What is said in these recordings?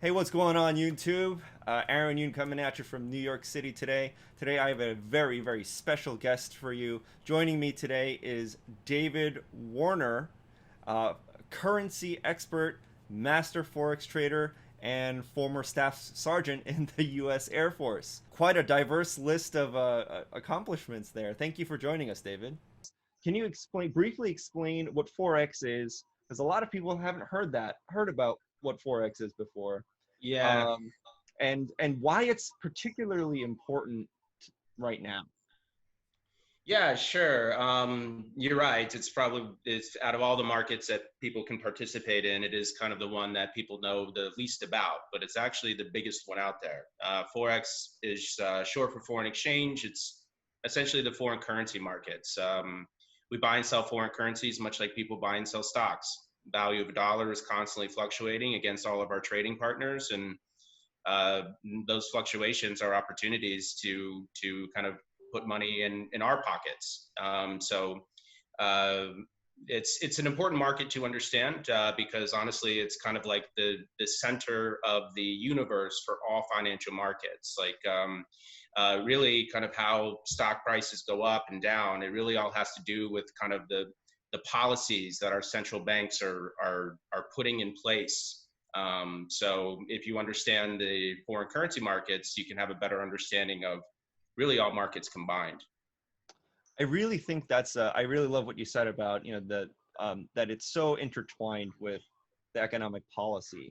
Hey, what's going on, YouTube? Aaron Yoon coming at you from New York City today. Today, I have a very, very special guest for you. Joining me today is David Warner, uh, currency expert, master Forex trader, and former staff sergeant in the U.S. Air Force. Quite a diverse list of accomplishments there. Thank you for joining us, David. Can you briefly explain what Forex is? Because a lot of people haven't heard about what Forex is before, Yeah, um, and why it's particularly important right now. yeah, sure. You're right. It's out of all the markets that people can participate in, it is kind of the one that people know the least about, but it's actually the biggest one out there. Forex is short for foreign exchange. It's essentially the foreign currency markets. We buy and sell foreign currencies, much like people buy and sell stocks. Value of a dollar is constantly fluctuating against all of our trading partners, and uh, those fluctuations are opportunities to kind of put money in our pockets. Uh, it's an important market to understand because honestly, it's kind of like the center of the universe for all financial markets. Really, kind of how stock prices go up and down. It really all has to do with kind of the policies that our central banks are putting in place. So if you understand the foreign currency markets, you can have a better understanding of really all markets combined. I really think I really love what you said about that it's so intertwined with the economic policy,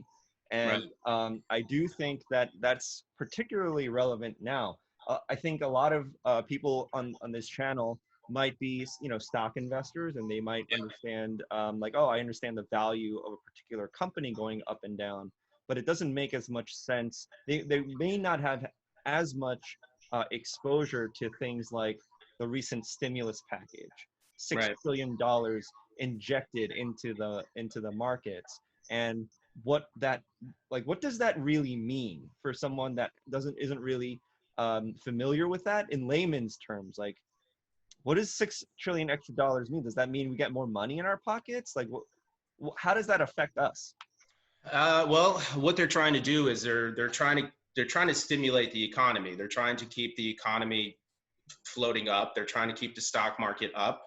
and Right. I do think that that's particularly relevant now. I think a lot of people on this channel might be stock investors, and they might Yeah. understand like, oh, I understand the value of a particular company going up and down, but it doesn't make as much sense. They may not have as much exposure to things like the recent stimulus package, six Right. trillion dollars injected into the markets, and what that what does that really mean for someone that doesn't isn't really familiar with that in layman's terms? Like, what does 6 trillion extra dollars mean? Does that mean we get more money in our pockets? Like, how does that affect us? Well, what they're trying to do is they're trying to stimulate the economy. They're trying to keep the economy floating up. They're trying to keep the stock market up.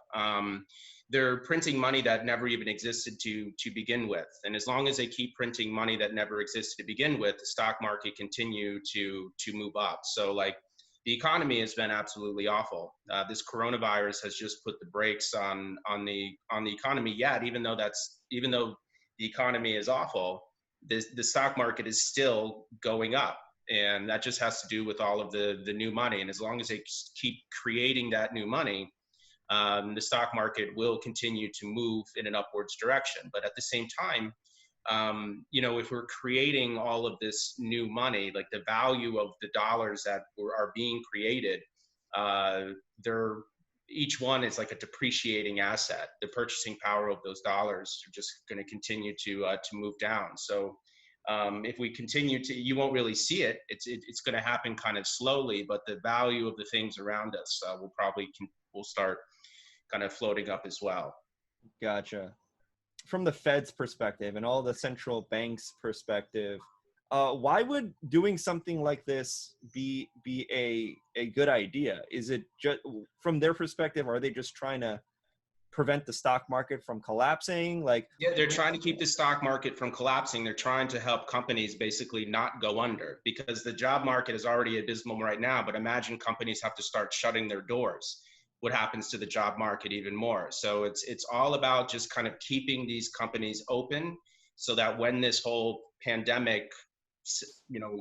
They're printing money that never even existed to begin with. And as long as they keep printing money that never existed to begin with, the stock market continue to move up. So like the economy has been absolutely awful. This coronavirus has just put the brakes on the economy yet, even though the economy is awful, the stock market is still going up, and that just has to do with all of the new money. And as long as they keep creating that new money, the stock market will continue to move in an upwards direction. But at the same time, if we're creating all of this new money, like the value of the dollars that are being created, they're each one is like a depreciating asset. The purchasing power of those dollars are just going to continue to move down. So if we continue to, you won't really see it. It's going to happen kind of slowly, but the value of the things around us will start kind of floating up as well. Gotcha. From the Fed's perspective and all the central banks' perspective, why would doing something like this be a good idea? Is it just from their perspective? Are they just trying to prevent the stock market from collapsing? Like, Yeah, they're trying to keep the stock market from collapsing. They're trying to help companies basically not go under because the job market is already abysmal right now. But imagine companies have to start shutting their doors. What happens to the job market even more? So it's all about just kind of keeping these companies open so that when this whole pandemic,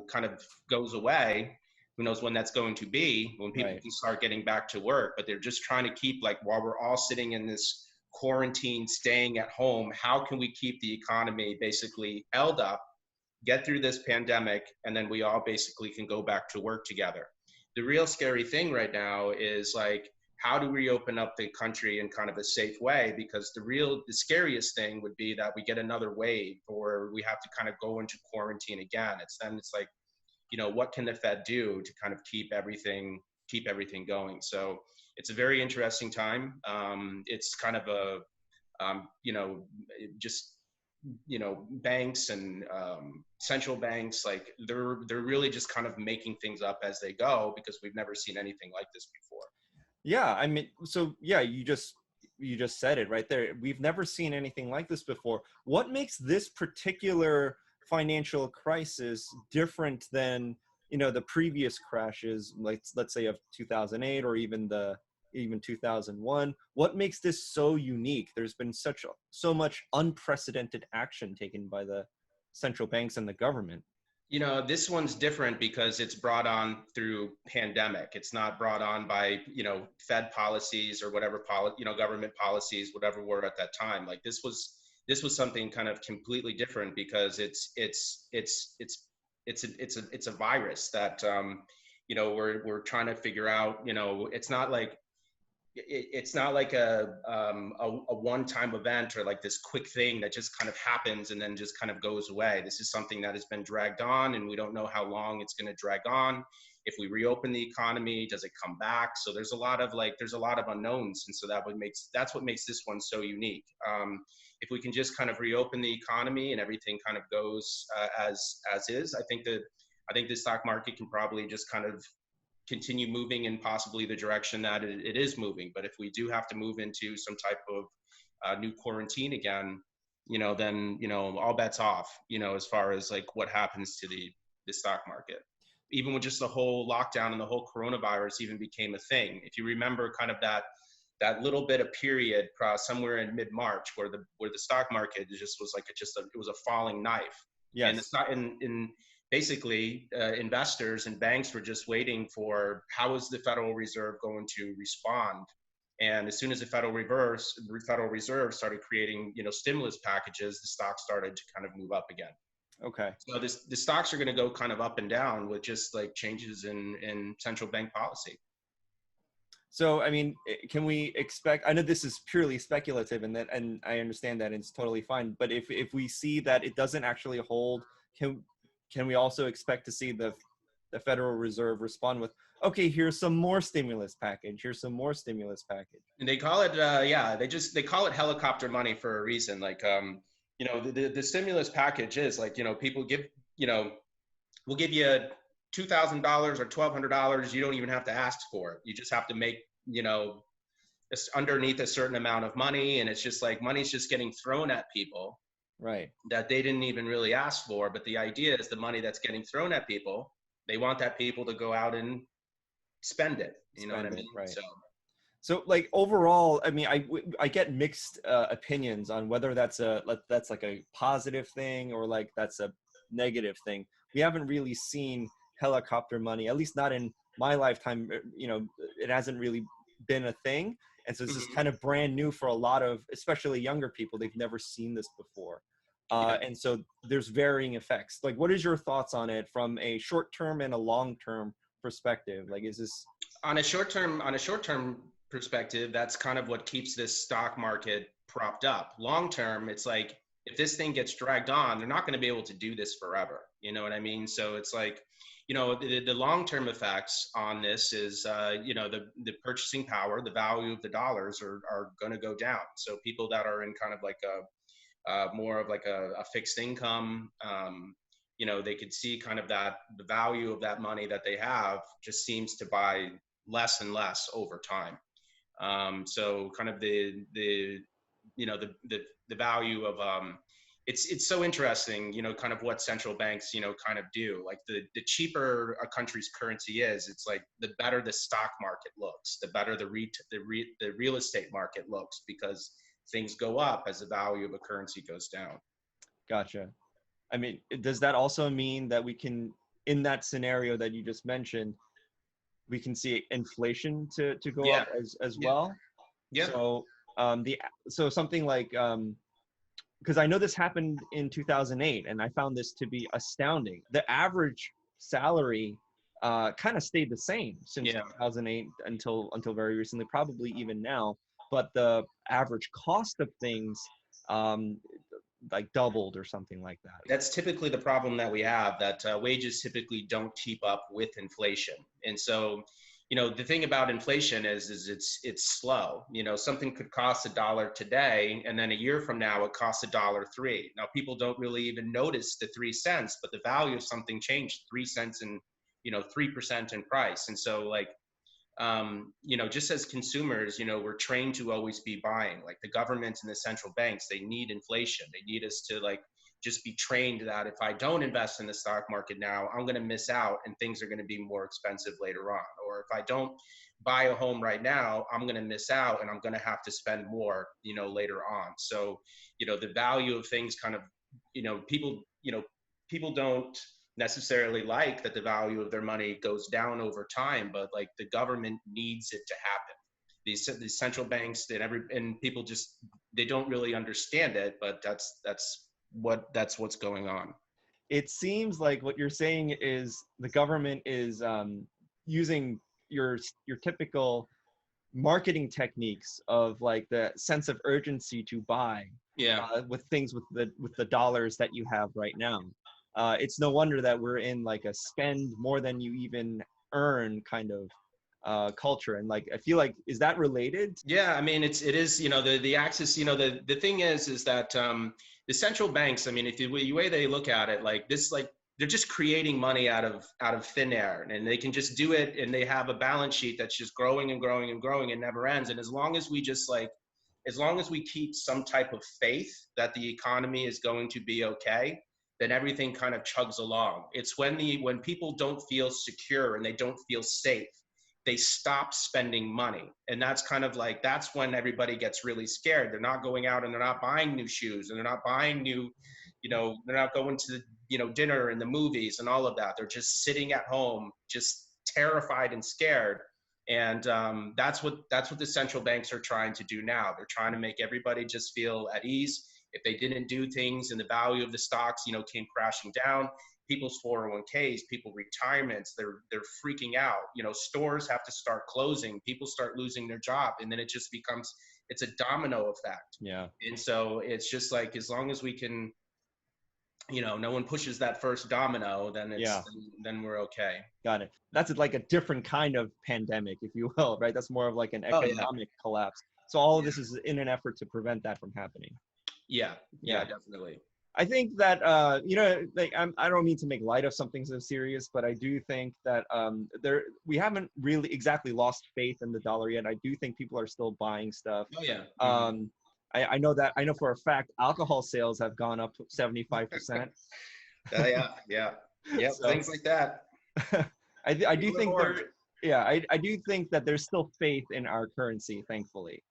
kind of goes away, who knows when that's going to be, when people right, can start getting back to work. But they're just trying to keep, like, while we're all sitting in this quarantine, staying at home, how can we keep the economy basically held up, get through this pandemic, and then we all basically can go back to work together? The real scary thing right now is like, how do we open up the country in kind of a safe way? Because the scariest thing would be that we get another wave or we have to kind of go into quarantine again. It's like, what can the Fed do to kind of keep everything going? So it's a very interesting time. It's kind of just banks and central banks, like they're really just kind of making things up as they go because we've never seen anything like this before. Yeah, I mean, so yeah, you just said it right there. We've never seen anything like this before. What makes this particular financial crisis different than, the previous crashes, like let's say of 2008 or even 2001? What makes this so unique? There's been so much unprecedented action taken by the central banks and the government. This one's different because it's brought on through pandemic. It's not brought on by, Fed policies or whatever government policies, whatever were at that time. Like this was something kind of completely different because it's a virus that we're trying to figure out. It's not like a one-time event or like this quick thing that just kind of happens and then just kind of goes away. This is something that has been dragged on, and we don't know how long it's going to drag on. If we reopen the economy, does it come back? So there's a lot of unknowns, and so that's what makes this one so unique. If we can just kind of reopen the economy and everything kind of goes as is, I think the stock market can probably just kind of continue moving in possibly the direction that it is moving. But if we do have to move into some type of new quarantine again, then all bets off. As far as like what happens to the stock market, even with just the whole lockdown and the whole coronavirus even became a thing. If you remember, kind of that little bit of period somewhere in mid-March where the stock market just was like it was a falling knife, and Yes. it's not in basically investors and banks were just waiting for how is the Federal Reserve going to respond. And as soon as the Federal Reserve started creating, stimulus packages, the stock started to kind of move up again. Okay. So the stocks are going to go kind of up and down with just like changes in central bank policy. So, I mean, can we expect? I know this is purely speculative, and I understand that it's totally fine. But if we see that it doesn't actually hold, can can we also expect to see the Federal Reserve respond with, okay, here's some more stimulus package, here's some more stimulus package? And they call it, yeah, they call it helicopter money for a reason. Like, the stimulus package is like, people give, you know, we'll give you $2,000 or $1,200. You don't even have to ask for it. You just have to make, it's underneath a certain amount of money, and it's just like money's just getting thrown at people Right. that they didn't even really ask for. But the idea is the money that's getting thrown at people, they want that people to go out and spend it. You know what I Spend it. mean? Right. So So, like, overall, I mean, I get mixed opinions on whether that's like a positive thing or like that's a negative thing. We haven't really seen helicopter money, at least not in my lifetime. It hasn't really been a thing, and so this is mhm, kind of brand new for a lot of, especially younger people. They've never seen this before, yeah. and so there's varying effects. Like, what is your thoughts on it from a short term and a long term perspective? Like, is this On a short term perspective, that's kind of what keeps this stock market propped up. Long term, it's like if this thing gets dragged on, they're not going to be able to do this forever. You know what I mean? So it's like, the long term effects on this is, the purchasing power, the value of the dollars are going to go down. So people that are in kind of like more of like a fixed income, they could see kind of that the value of that money that they have just seems to buy less and less over time. So kind of the value of, it's so interesting, kind of what central banks, kind of do. Like the cheaper a country's currency is, it's like the better the stock market looks, the better the real estate market looks, because things go up as the value of a currency goes down. gotcha? I mean, does that also mean that we can, in that scenario that you just mentioned, we can see inflation to go up Yeah, as yeah, well? yeah. So the so something like, because I know this happened in 2008, and I found this to be astounding. The average salary kind of stayed the same since Yeah, 2008 until very recently, probably even now. But the average cost of things um, like doubled or something like that. that's typically the problem that we have, that wages typically don't keep up with inflation. And so the thing about inflation is it's slow. Something could cost $1 today, and then a year from now it costs $1.03. Now people don't really even notice the 3 cents, but the value of something changed 3 cents and 3% in price. And so like just as consumers, we're trained to always be buying. Like the government and the central banks, they need inflation. They need us to like just be trained that if I don't invest in the stock market now, I'm going to miss out and things are going to be more expensive later on. Or if I don't buy a home right now, I'm going to miss out and I'm going to have to spend more, later on. So, the value of things kind of, people don't necessarily like that the value of their money goes down over time, but like the government needs it to happen. These central banks and people just they don't really understand it, but that's what's going on. It seems like what you're saying is the government is using your typical marketing techniques of like the sense of urgency to buy Yeah. with things with the dollars that you have right now. It's no wonder that we're in like a spend more than you even earn kind of culture. And like I feel like, is that related? Yeah, I mean it is, the axis, the thing is that the central banks, I mean, if the way they look at it, like this, like they're just creating money out of thin air, and they can just do it, and they have a balance sheet that's just growing and growing and growing and never ends. And as long as we just like as long as we keep some type of faith that the economy is going to be okay, then everything kind of chugs along. It's when people don't feel secure and they don't feel safe, they stop spending money. And that's kind of like that's when everybody gets really scared. They're not going out and they're not buying new shoes and they're not buying new, they're not going to the, dinner and the movies and all of that. They're just sitting at home, just terrified and scared. And that's what the central banks are trying to do now. They're trying to make everybody just feel at ease. If they didn't do things and the value of the stocks, came crashing down, people's 401ks, people retirements, they're freaking out. Stores have to start closing, people start losing their job, and then it just becomes it's a domino effect. Yeah. And so it's just like as long as we can, no one pushes that first domino, then Yeah. then we're okay. Got it. That's like a different kind of pandemic, if you will, right? That's more of like an Oh yeah. economic collapse. So all of Yeah. this is in an effort to prevent that from happening. Yeah. Yeah, Yeah. definitely. I think that like I don't mean to make light of something so serious, but I do think that we haven't really exactly lost faith in the dollar yet. I do think people are still buying stuff. Oh yeah. Hmm. Um, I know for a fact alcohol sales have gone up 75%. Yeah. Yeah. Yep. So Things like that. I do People are think bored. I do think that there's still faith in our currency, thankfully.